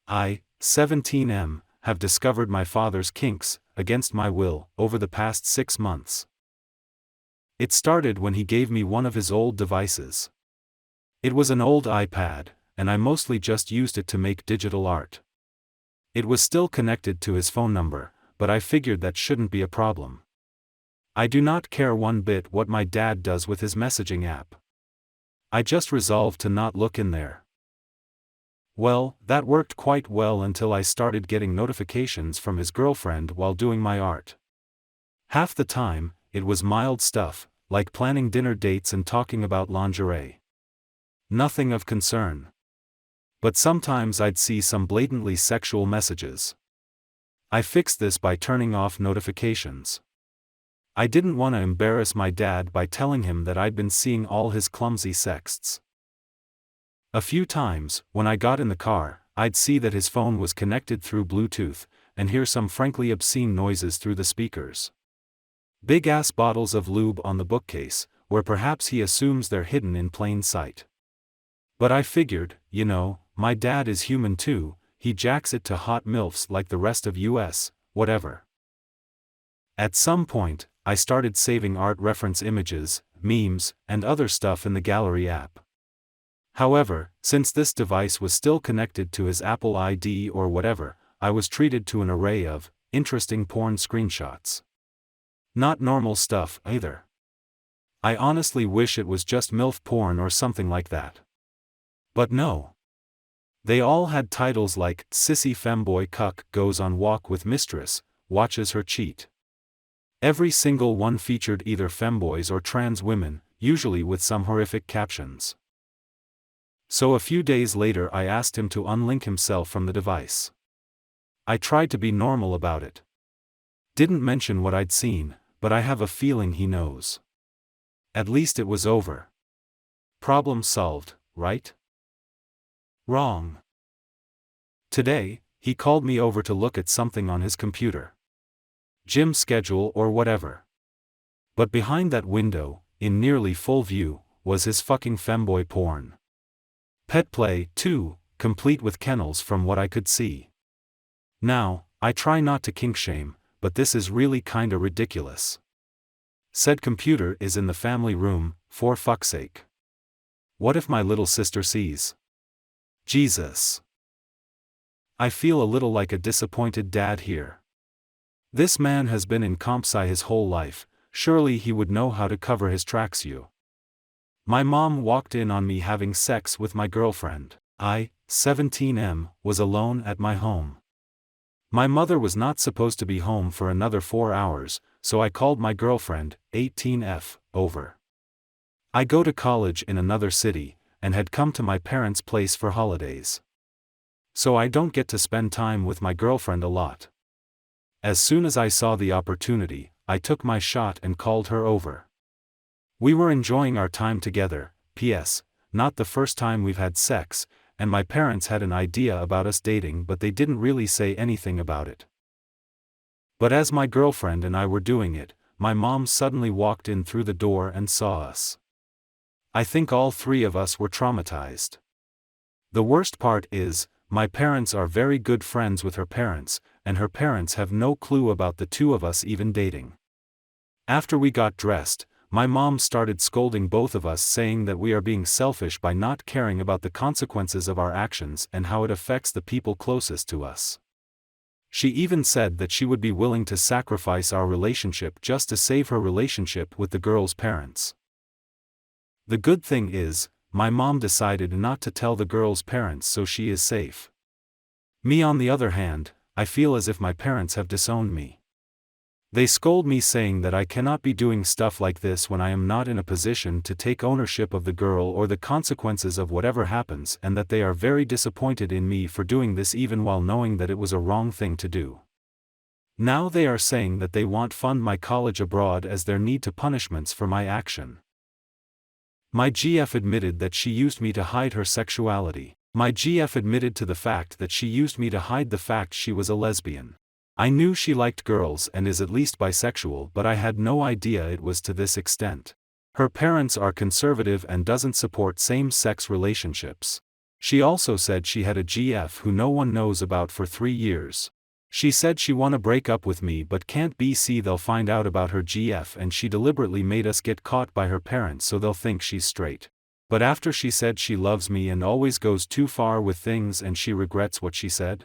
I, 17M, have discovered my father's kinks, against my will, over the past 6 months. It started when he gave me one of his old devices. It was an old iPad, and I mostly just used it to make digital art. It was still connected to his phone number, but I figured that shouldn't be a problem. I do not care one bit what my dad does with his messaging app. I just resolved to not look in there. Well, that worked quite well until I started getting notifications from his girlfriend while doing my art. Half the time, it was mild stuff, like planning dinner dates and talking about lingerie. Nothing of concern. But sometimes I'd see some blatantly sexual messages. I fixed this by turning off notifications. I didn't want to embarrass my dad by telling him that I'd been seeing all his clumsy sexts. A few times, when I got in the car, I'd see that his phone was connected through Bluetooth, and hear some frankly obscene noises through the speakers. Big-ass bottles of lube on the bookcase, where perhaps he assumes they're hidden in plain sight. But I figured, my dad is human too, he jacks it to hot MILFs like the rest of US, whatever. At some point, I started saving art reference images, memes, and other stuff in the gallery app. However, since this device was still connected to his Apple ID or whatever, I was treated to an array of interesting porn screenshots. Not normal stuff, either. I honestly wish it was just MILF porn or something like that. But no. They all had titles like, Sissy Femboy Cuck Goes on Walk with Mistress, Watches Her Cheat. Every single one featured either femboys or trans women, usually with some horrific captions. So a few days later I asked him to unlink himself from the device. I tried to be normal about it. Didn't mention what I'd seen, but I have a feeling he knows. At least it was over. Problem solved, right? Wrong. Today, he called me over to look at something on his computer. Gym schedule or whatever. But behind that window, in nearly full view, was his fucking femboy porn. Pet play, too, complete with kennels from what I could see. Now, I try not to kink shame, but this is really kinda ridiculous. Said computer is in the family room, for fuck's sake. What if my little sister sees? Jesus. I feel a little like a disappointed dad here. This man has been in comp sci his whole life, surely he would know how to cover his tracks. My mom walked in on me having sex with my girlfriend. I, 17M, was alone at my home. My mother was not supposed to be home for another 4 hours, so I called my girlfriend, 18F, over. I go to college in another city, and had come to my parents' place for holidays. So I don't get to spend time with my girlfriend a lot. As soon as I saw the opportunity, I took my shot and called her over. We were enjoying our time together, P.S., not the first time we've had sex, and my parents had an idea about us dating but they didn't really say anything about it. But as my girlfriend and I were doing it, my mom suddenly walked in through the door and saw us. I think all three of us were traumatized. The worst part is, my parents are very good friends with her parents, and her parents have no clue about the two of us even dating. After we got dressed, my mom started scolding both of us, saying that we are being selfish by not caring about the consequences of our actions and how it affects the people closest to us. She even said that she would be willing to sacrifice our relationship just to save her relationship with the girl's parents. The good thing is, my mom decided not to tell the girl's parents, so she is safe. Me on the other hand, I feel as if my parents have disowned me. They scold me saying that I cannot be doing stuff like this when I am not in a position to take ownership of the girl or the consequences of whatever happens, and that they are very disappointed in me for doing this even while knowing that it was a wrong thing to do. Now they are saying that they want fund my college abroad as their need to punishments for my action. My GF admitted that she used me to hide her sexuality. My GF admitted to the fact that she used me to hide the fact she was a lesbian. I knew she liked girls and is at least bisexual, but I had no idea it was to this extent. Her parents are conservative and doesn't support same-sex relationships. She also said she had a GF who no one knows about for 3 years. She said she wanna break up with me but can't see they'll find out about her GF, and she deliberately made us get caught by her parents so they'll think she's straight. But after she said she loves me and always goes too far with things and she regrets what she said.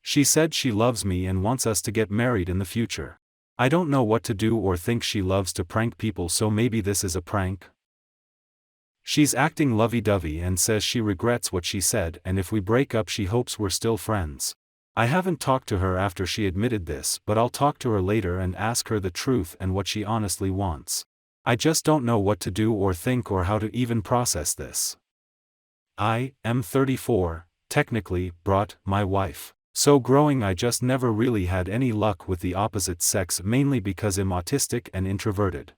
She said she loves me and wants us to get married in the future. I don't know what to do or think she loves to prank people, so maybe this is a prank? She's acting lovey-dovey and says she regrets what she said, and if we break up she hopes we're still friends. I haven't talked to her after she admitted this, but I'll talk to her later and ask her the truth and what she honestly wants. I just don't know what to do or think or how to even process this. I am 34, technically, brought my wife. So growing I just never really had any luck with the opposite sex, mainly because I'm autistic and introverted.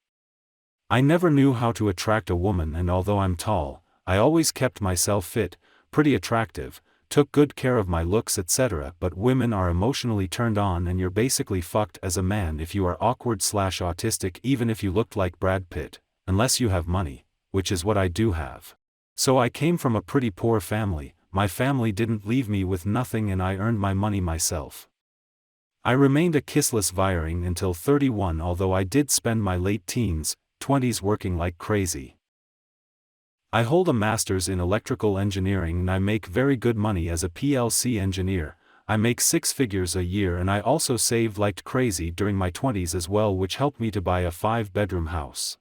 I never knew how to attract a woman, and although I'm tall, I always kept myself fit, pretty attractive, took good care of my looks etc. But women are emotionally turned on and you're basically fucked as a man if you are awkward/autistic, even if you looked like Brad Pitt, unless you have money, which is what I do have. So I came from a pretty poor family. My family didn't leave me with nothing and I earned my money myself. I remained a kissless viring until 31, although I did spend my late teens, 20s working like crazy. I hold a master's in electrical engineering and I make very good money as a PLC engineer. I make 6 figures a year, and I also saved like crazy during my 20s as well, which helped me to buy a 5-bedroom house.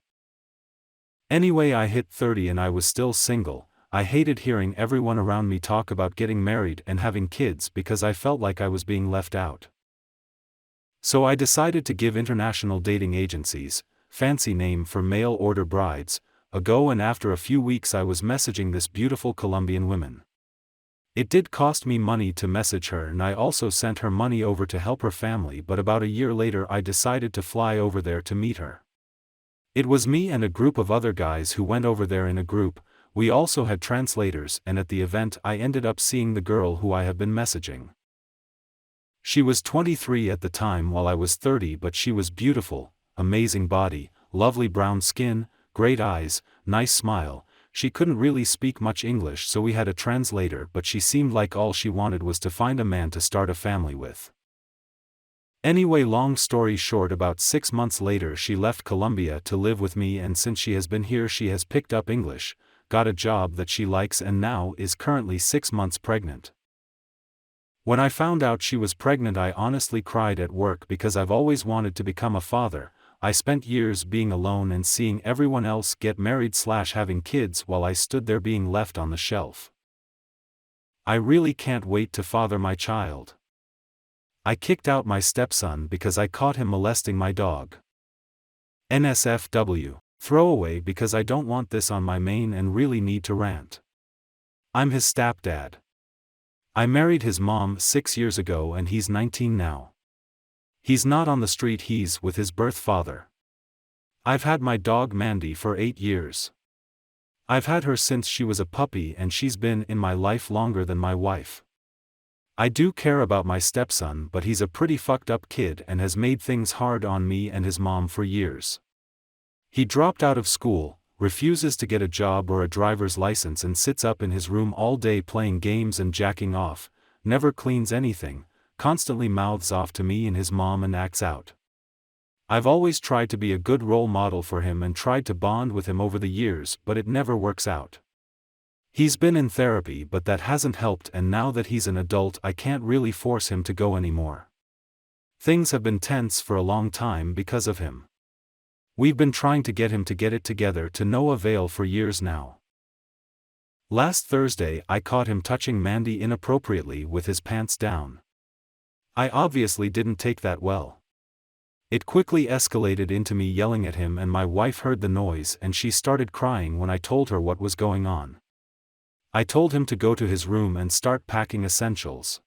Anyway, I hit 30 and I was still single. I hated hearing everyone around me talk about getting married and having kids because I felt like I was being left out. So I decided to give international dating agencies, fancy name for mail order brides, a go, and after a few weeks I was messaging this beautiful Colombian woman. It did cost me money to message her and I also sent her money over to help her family, but about a year later I decided to fly over there to meet her. It was me and a group of other guys who went over there in a group. We also had translators, and at the event I ended up seeing the girl who I have been messaging. She was 23 at the time while I was 30, but she was beautiful, amazing body, lovely brown skin, great eyes, nice smile. She couldn't really speak much English, so we had a translator, but she seemed like all she wanted was to find a man to start a family with. Anyway, long story short, about 6 months later she left Colombia to live with me, and since she has been here she has picked up English, got a job that she likes, and now is currently 6 months pregnant. When I found out she was pregnant I honestly cried at work because I've always wanted to become a father. I spent years being alone and seeing everyone else get married/having kids while I stood there being left on the shelf. I really can't wait to father my child. I kicked out my stepson because I caught him molesting my dog. NSFW. Throwaway because I don't want this on my main and really need to rant. I'm his stepdad. I married his mom 6 years ago and he's 19 now. He's not on the street, he's with his birth father. I've had my dog Mandy for 8 years. I've had her since she was a puppy and she's been in my life longer than my wife. I do care about my stepson, but he's a pretty fucked up kid and has made things hard on me and his mom for years. He dropped out of school, refuses to get a job or a driver's license, and sits up in his room all day playing games and jacking off, never cleans anything, constantly mouths off to me and his mom and acts out. I've always tried to be a good role model for him and tried to bond with him over the years, but it never works out. He's been in therapy, but that hasn't helped, and now that he's an adult I can't really force him to go anymore. Things have been tense for a long time because of him. We've been trying to get him to get it together, to no avail for years now. Last Thursday I caught him touching Mandy inappropriately with his pants down. I obviously didn't take that well. It quickly escalated into me yelling at him, and my wife heard the noise and she started crying when I told her what was going on. I told him to go to his room and start packing essentials.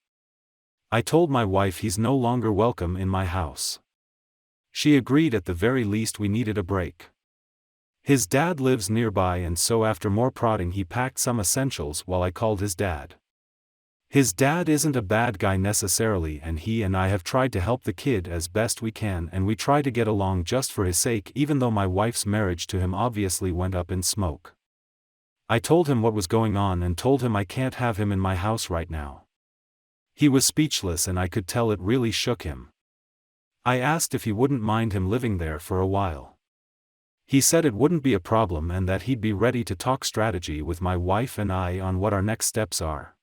I told my wife he's no longer welcome in my house. She agreed. At the very least we needed a break. His dad lives nearby, and so after more prodding he packed some essentials while I called his dad. His dad isn't a bad guy necessarily, and he and I have tried to help the kid as best we can, and we try to get along just for his sake, even though my wife's marriage to him obviously went up in smoke. I told him what was going on and told him I can't have him in my house right now. He was speechless and I could tell it really shook him. I asked if he wouldn't mind him living there for a while. He said it wouldn't be a problem and that he'd be ready to talk strategy with my wife and I on what our next steps are.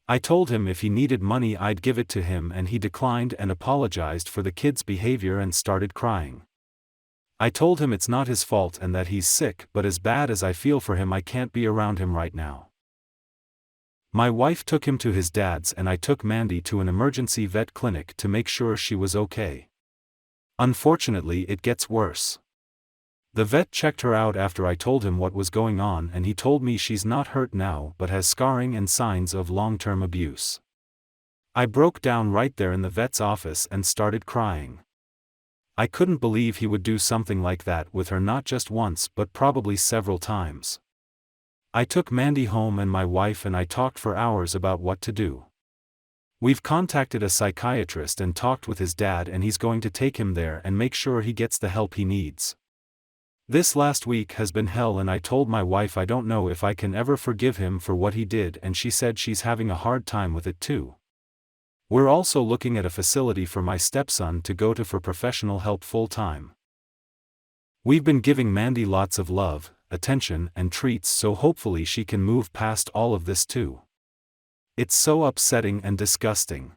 I told him if he needed money I'd give it to him and he declined and apologized for the kid's behavior and started crying. I told him it's not his fault and that he's sick, but as bad as I feel for him I can't be around him right now. My wife took him to his dad's and I took Mandy to an emergency vet clinic to make sure she was okay. Unfortunately it gets worse. The vet checked her out after I told him what was going on and he told me she's not hurt now but has scarring and signs of long-term abuse. I broke down right there in the vet's office and started crying. I couldn't believe he would do something like that with her, not just once but probably several times. I took Mandy home and my wife and I talked for hours about what to do. We've contacted a psychiatrist and talked with his dad and he's going to take him there and make sure he gets the help he needs. This last week has been hell and I told my wife I don't know if I can ever forgive him for what he did and she said she's having a hard time with it too. We're also looking at a facility for my stepson to go to for professional help full-time. We've been giving Mandy lots of love, attention and treats so hopefully she can move past all of this too. It's so upsetting and disgusting.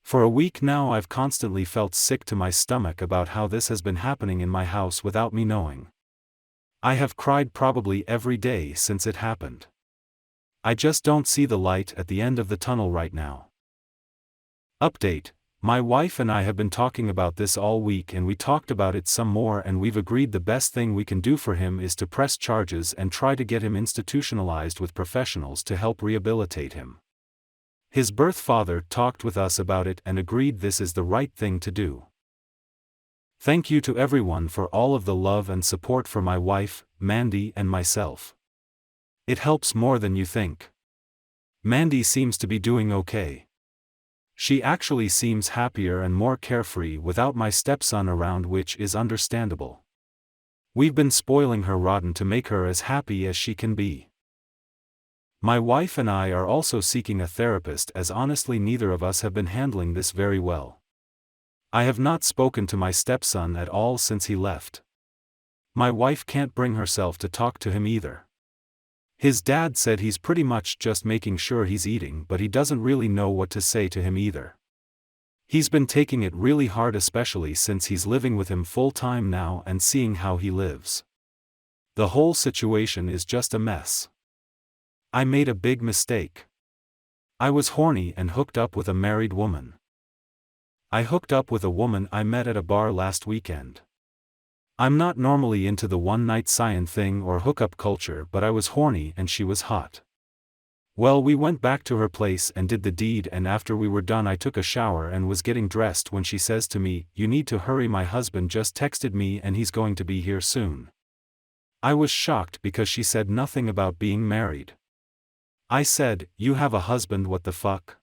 For a week now I've constantly felt sick to my stomach about how this has been happening in my house without me knowing. I have cried probably every day since it happened. I just don't see the light at the end of the tunnel right now. Update: my wife and I have been talking about this all week and we talked about it some more and we've agreed the best thing we can do for him is to press charges and try to get him institutionalized with professionals to help rehabilitate him. His birth father talked with us about it and agreed this is the right thing to do. Thank you to everyone for all of the love and support for my wife, Mandy and myself. It helps more than you think. Mandy seems to be doing okay. She actually seems happier and more carefree without my stepson around, which is understandable. We've been spoiling her rotten to make her as happy as she can be. My wife and I are also seeking a therapist as honestly neither of us have been handling this very well. I have not spoken to my stepson at all since he left. My wife can't bring herself to talk to him either. His dad said he's pretty much just making sure he's eating, but he doesn't really know what to say to him either. He's been taking it really hard, especially since he's living with him full-time now and seeing how he lives. The whole situation is just a mess. I made a big mistake. I was horny and hooked up with a married woman. I hooked up with a woman I met at a bar last weekend. I'm not normally into the one-night stand thing or hookup culture, but I was horny and she was hot. Well, we went back to her place and did the deed, and after we were done I took a shower and was getting dressed when she says to me, "You need to hurry, my husband just texted me and he's going to be here soon." I was shocked because she said nothing about being married. I said, "You have a husband, what the fuck?"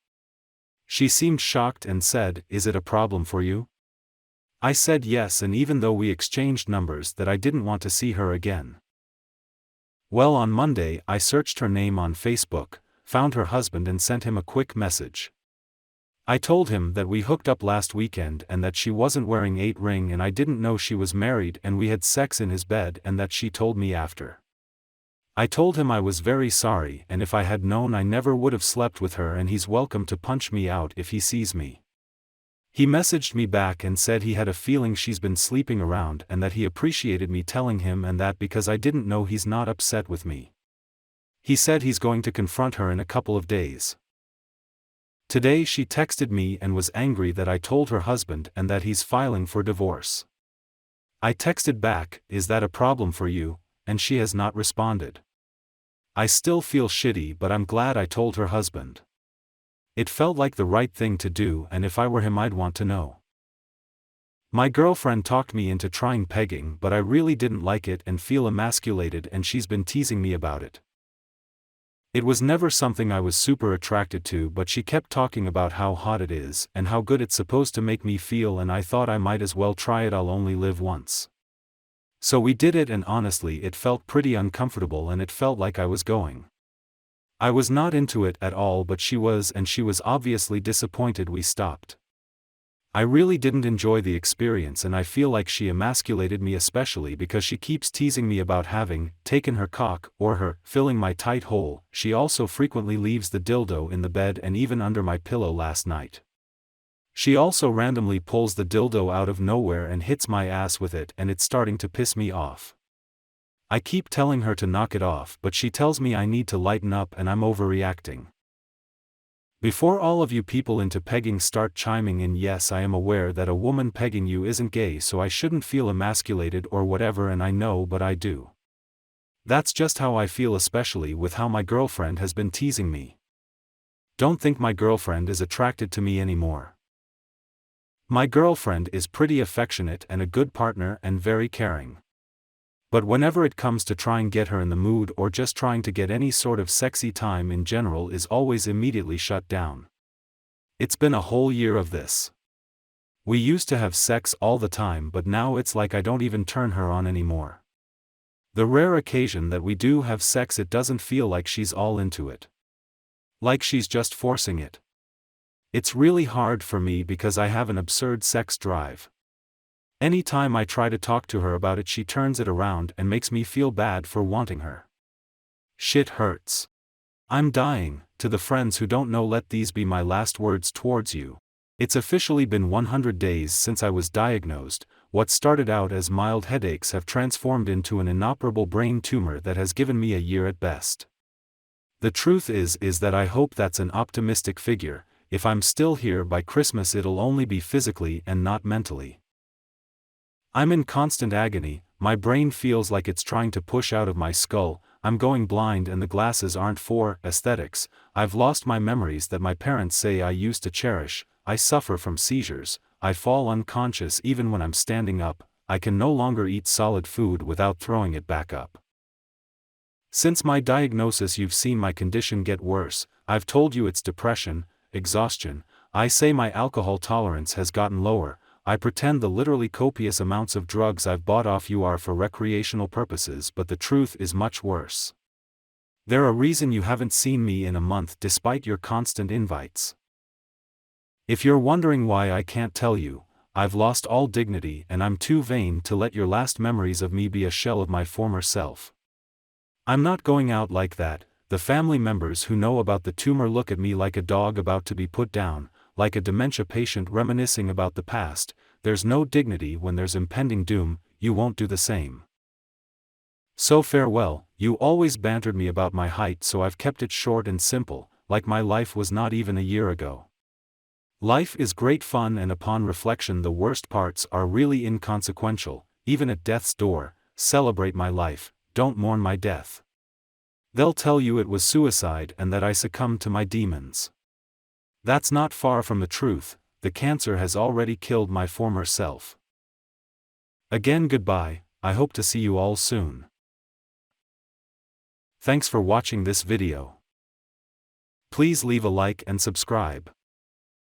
She seemed shocked and said, "Is it a problem for you?" I said yes, and even though we exchanged numbers that I didn't want to see her again. Well, on Monday I searched her name on Facebook, found her husband and sent him a quick message. I told him that we hooked up last weekend and that she wasn't wearing a ring and I didn't know she was married, and we had sex in his bed and that she told me after. I told him I was very sorry and if I had known I never would have slept with her, and he's welcome to punch me out if he sees me. He messaged me back and said he had a feeling she's been sleeping around and that he appreciated me telling him, and that because I didn't know he's not upset with me. He said he's going to confront her in a couple of days. Today she texted me and was angry that I told her husband and that he's filing for divorce. I texted back, "Is that a problem for you?" and she has not responded. I still feel shitty, but I'm glad I told her husband. It felt like the right thing to do, and if I were him I'd want to know. My girlfriend talked me into trying pegging, but I really didn't like it and feel emasculated, and she's been teasing me about it. It was never something I was super attracted to, but she kept talking about how hot it is and how good it's supposed to make me feel, and I thought I might as well try it. I'll only live once. So we did it, and honestly it felt pretty uncomfortable and it felt like I was going. I was not into it at all, but she was, and she was obviously disappointed we stopped. I really didn't enjoy the experience, and I feel like she emasculated me, especially because she keeps teasing me about having taken her cock, or her filling my tight hole. She also frequently leaves the dildo in the bed and even under my pillow last night. She also randomly pulls the dildo out of nowhere and hits my ass with it, and it's starting to piss me off. I keep telling her to knock it off, but she tells me I need to lighten up and I'm overreacting. Before all of you people into pegging start chiming in, yes, I am aware that a woman pegging you isn't gay, so I shouldn't feel emasculated or whatever, and I know, but I do. That's just how I feel, especially with how my girlfriend has been teasing me. Don't think my girlfriend is attracted to me anymore. My girlfriend is pretty affectionate and a good partner and very caring. But whenever it comes to trying to get her in the mood or just trying to get any sort of sexy time in general, is always immediately shut down. It's been a whole year of this. We used to have sex all the time, but now it's like I don't even turn her on anymore. The rare occasion that we do have sex, it doesn't feel like she's all into it. Like she's just forcing it. It's really hard for me because I have an absurd sex drive. Anytime I try to talk to her about it, she turns it around and makes me feel bad for wanting her. Shit hurts. I'm dying. To the friends who don't know, let these be my last words towards you. It's officially been 100 days since I was diagnosed. What started out as mild headaches have transformed into an inoperable brain tumor that has given me a year at best. The truth is that I hope that's an optimistic figure. If I'm still here by Christmas, it'll only be physically and not mentally. I'm in constant agony. My brain feels like it's trying to push out of my skull. I'm going blind, and the glasses aren't for aesthetics. I've lost my memories that my parents say I used to cherish. I suffer from seizures. I fall unconscious even when I'm standing up. I can no longer eat solid food without throwing it back up. Since my diagnosis, you've seen my condition get worse. I've told you it's depression, exhaustion. I say my alcohol tolerance has gotten lower. I pretend the literally copious amounts of drugs I've bought off you are for recreational purposes, but the truth is much worse. There's a reason you haven't seen me in a month despite your constant invites. If you're wondering why I can't tell you, I've lost all dignity and I'm too vain to let your last memories of me be a shell of my former self. I'm not going out like that. The family members who know about the tumor look at me like a dog about to be put down, like a dementia patient reminiscing about the past. There's no dignity when there's impending doom. You won't do the same. So farewell. You always bantered me about my height, so I've kept it short and simple, like my life was not even a year ago. Life is great fun, and upon reflection the worst parts are really inconsequential. Even at death's door, celebrate my life, don't mourn my death. They'll tell you it was suicide and that I succumbed to my demons. That's not far from the truth. The cancer has already killed my former self. Again, goodbye. I hope to see you all soon. Thanks for watching this video. Please leave a like and subscribe.